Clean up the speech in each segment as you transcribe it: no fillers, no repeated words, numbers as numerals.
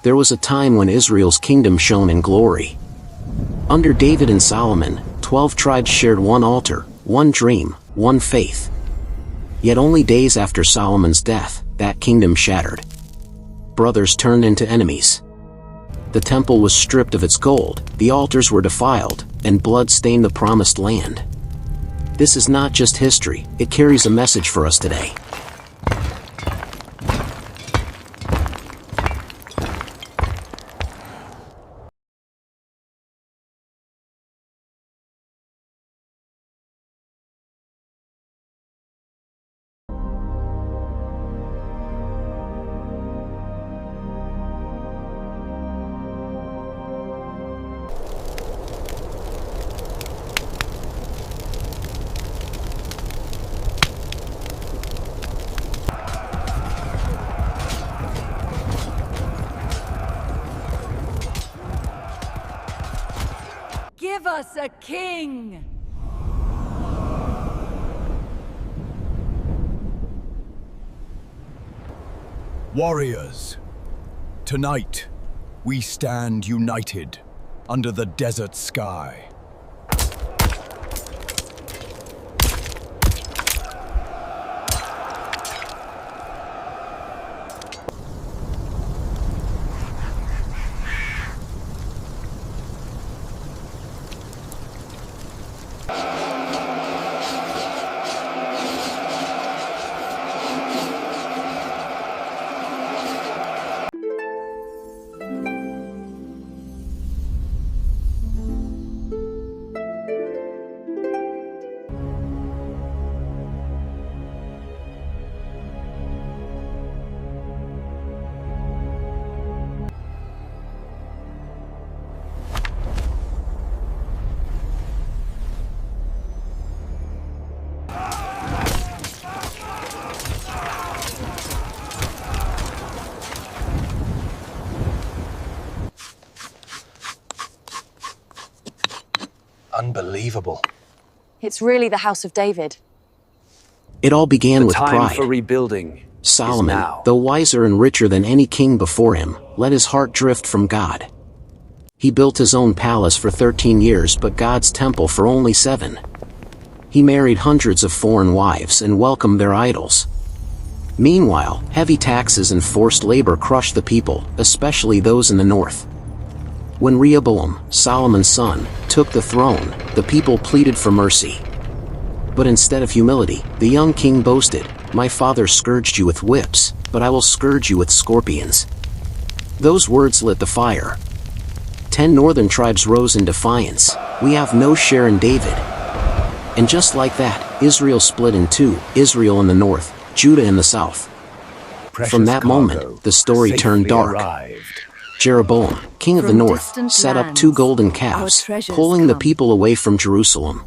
There was a time when Israel's kingdom shone in glory. Under David and Solomon, 12 tribes shared one altar, one dream, one faith. Yet only days after Solomon's death, that kingdom shattered. Brothers turned into enemies. The temple was stripped of its gold, the altars were defiled, and blood stained the promised land. This is not just history, it carries a message for us today. Give us a king! Warriors, tonight we stand united under the desert sky. Unbelievable. It's really the house of David. It all began with Time pride. for rebuilding Solomon, is now. though wiser and richer than any king before him, let his heart drift from God. He built his own palace for 13 years but God's temple for only 7. He married hundreds of foreign wives and welcomed their idols. Meanwhile, heavy taxes and forced labor crushed the people, especially those in the north. When Rehoboam, Solomon's son, took the throne, the people pleaded for mercy. But instead of humility, the young king boasted, "My father scourged you with whips, but I will scourge you with scorpions." Those words lit the fire. 10 northern tribes rose in defiance. "We have no share in David." And just like that, Israel split in two, Israel in the north, Judah in the south. From that moment, the story turned dark. Jeroboam, king of the north, set up 2 golden calves, pulling the people away from Jerusalem.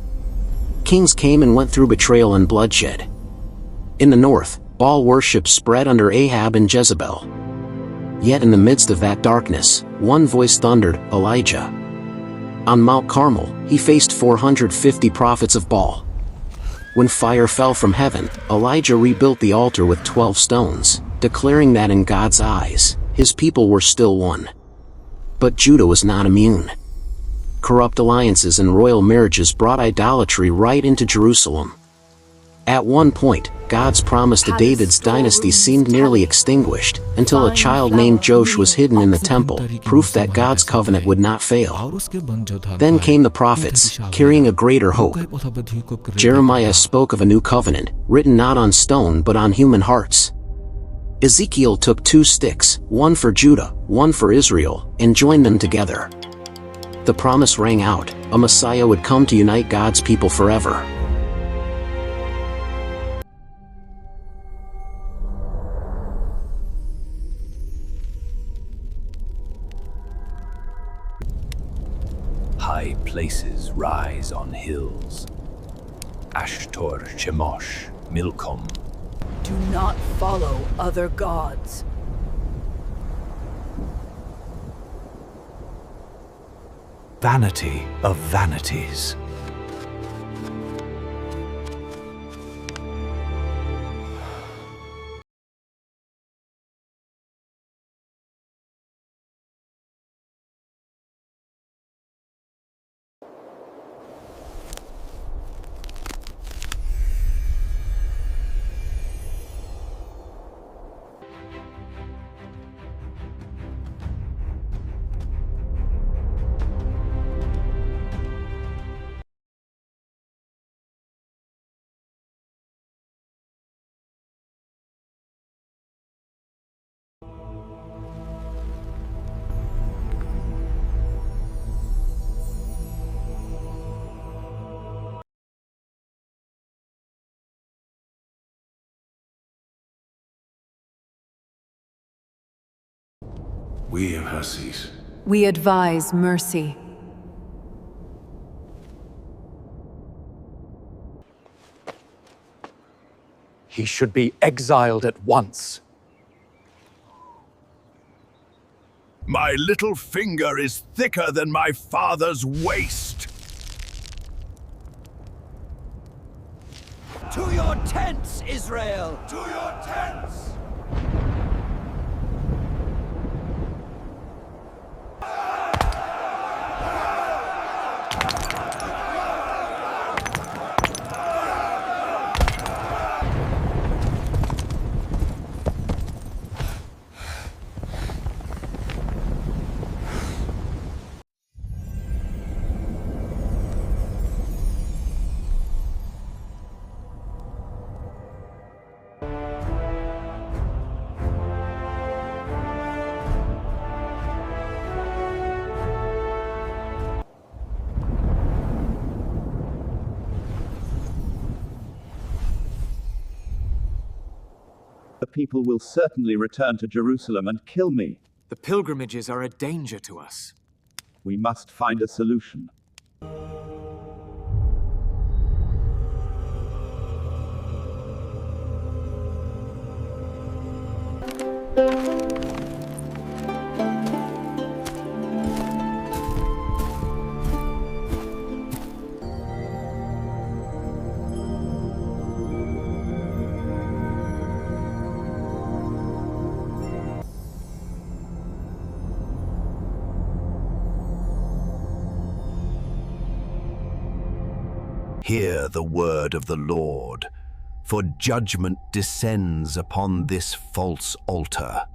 Kings came and went through betrayal and bloodshed. In the north, Baal worship spread under Ahab and Jezebel. Yet in the midst of that darkness, one voice thundered, Elijah. On Mount Carmel, he faced 450 prophets of Baal. When fire fell from heaven, Elijah rebuilt the altar with 12 stones, declaring that in God's eyes, his people were still one. But Judah was not immune. Corrupt alliances and royal marriages brought idolatry right into Jerusalem. At one point, God's promise to David's dynasty seemed nearly extinguished, until a child named Joash was hidden in the temple, proof that God's covenant would not fail. Then came the prophets, carrying a greater hope. Jeremiah spoke of a new covenant, written not on stone but on human hearts. Ezekiel took 2 sticks, one for Judah, one for Israel, and joined them together. The promise rang out, a Messiah would come to unite God's people forever. High places rise on hills. Ashtor, Chemosh, Milcom. Do not follow other gods. Vanity of vanities. We have hussies. We advise mercy. He should be exiled at once. My little finger is thicker than my father's waist. To your tents, Israel! To your tents! The people will certainly return to Jerusalem and kill me. The pilgrimages are a danger to us. We must find a solution. Hear the word of the Lord, for judgment descends upon this false altar.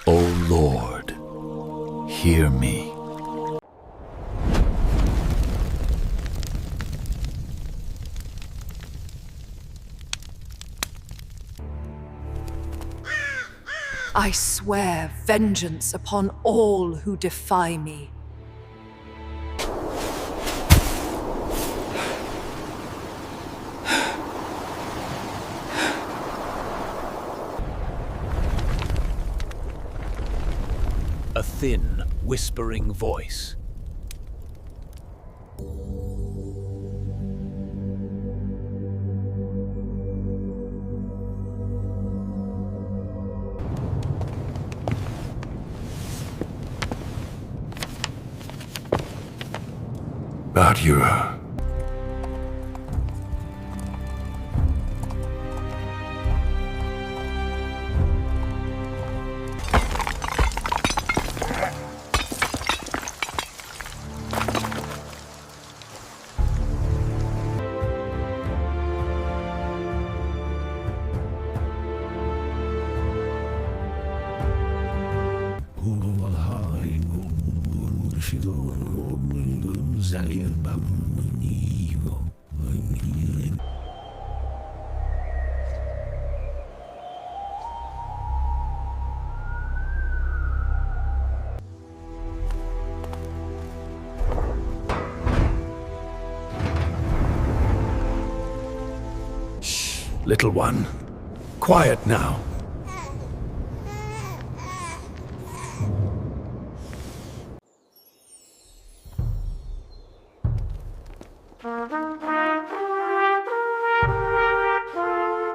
O Lord, hear me. I swear vengeance upon all who defy me. A thin, whispering voice. Badura. Shh, little one. Quiet now.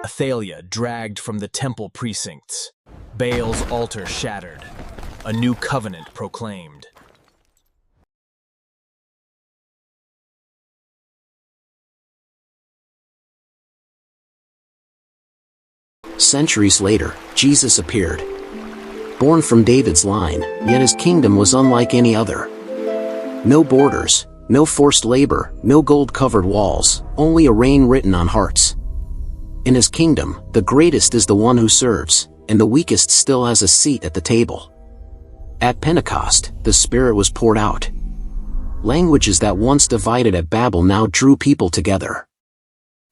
Athalia dragged from the temple precincts. Baal's altar shattered. A new covenant proclaimed. Centuries later, Jesus appeared. Born from David's line, yet his kingdom was unlike any other. No borders, no forced labor, no gold-covered walls, only a reign written on hearts. In his kingdom, the greatest is the one who serves, and the weakest still has a seat at the table. At Pentecost, the Spirit was poured out. Languages that once divided at Babel now drew people together.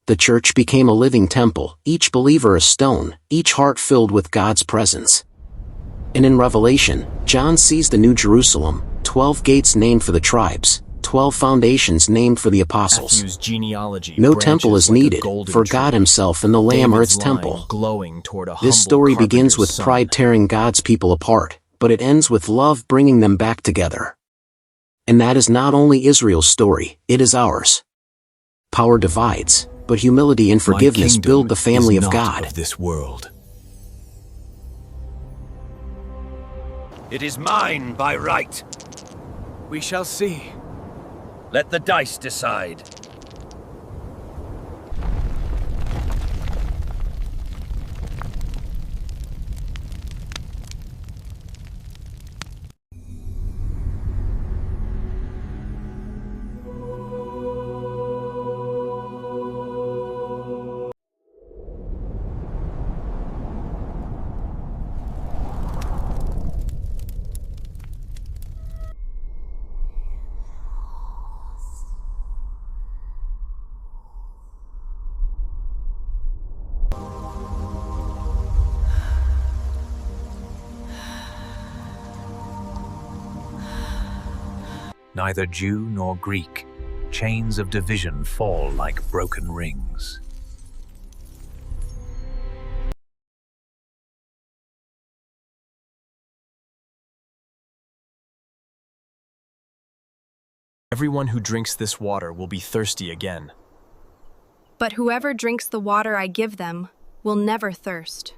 The church became a living temple, each believer a stone, each heart filled with God's presence. And in Revelation, John sees the New Jerusalem, 12 gates named for the tribes, 12 foundations named for the apostles. Matthew's genealogy No temple is branches like a needed, golden for tree. God himself and the Lamb are its David's line temple. glowing toward a This humble story begins carpenter's with son. pride tearing God's people apart, but it ends with love bringing them back together. And that is not only Israel's story, it is ours. Power divides, but humility and forgiveness My kingdom build the family is of not God. of this world. It is mine by right. We shall see. Let the dice decide. Neither Jew nor Greek, chains of division fall like broken rings. Everyone who drinks this water will be thirsty again. But whoever drinks the water I give them will never thirst.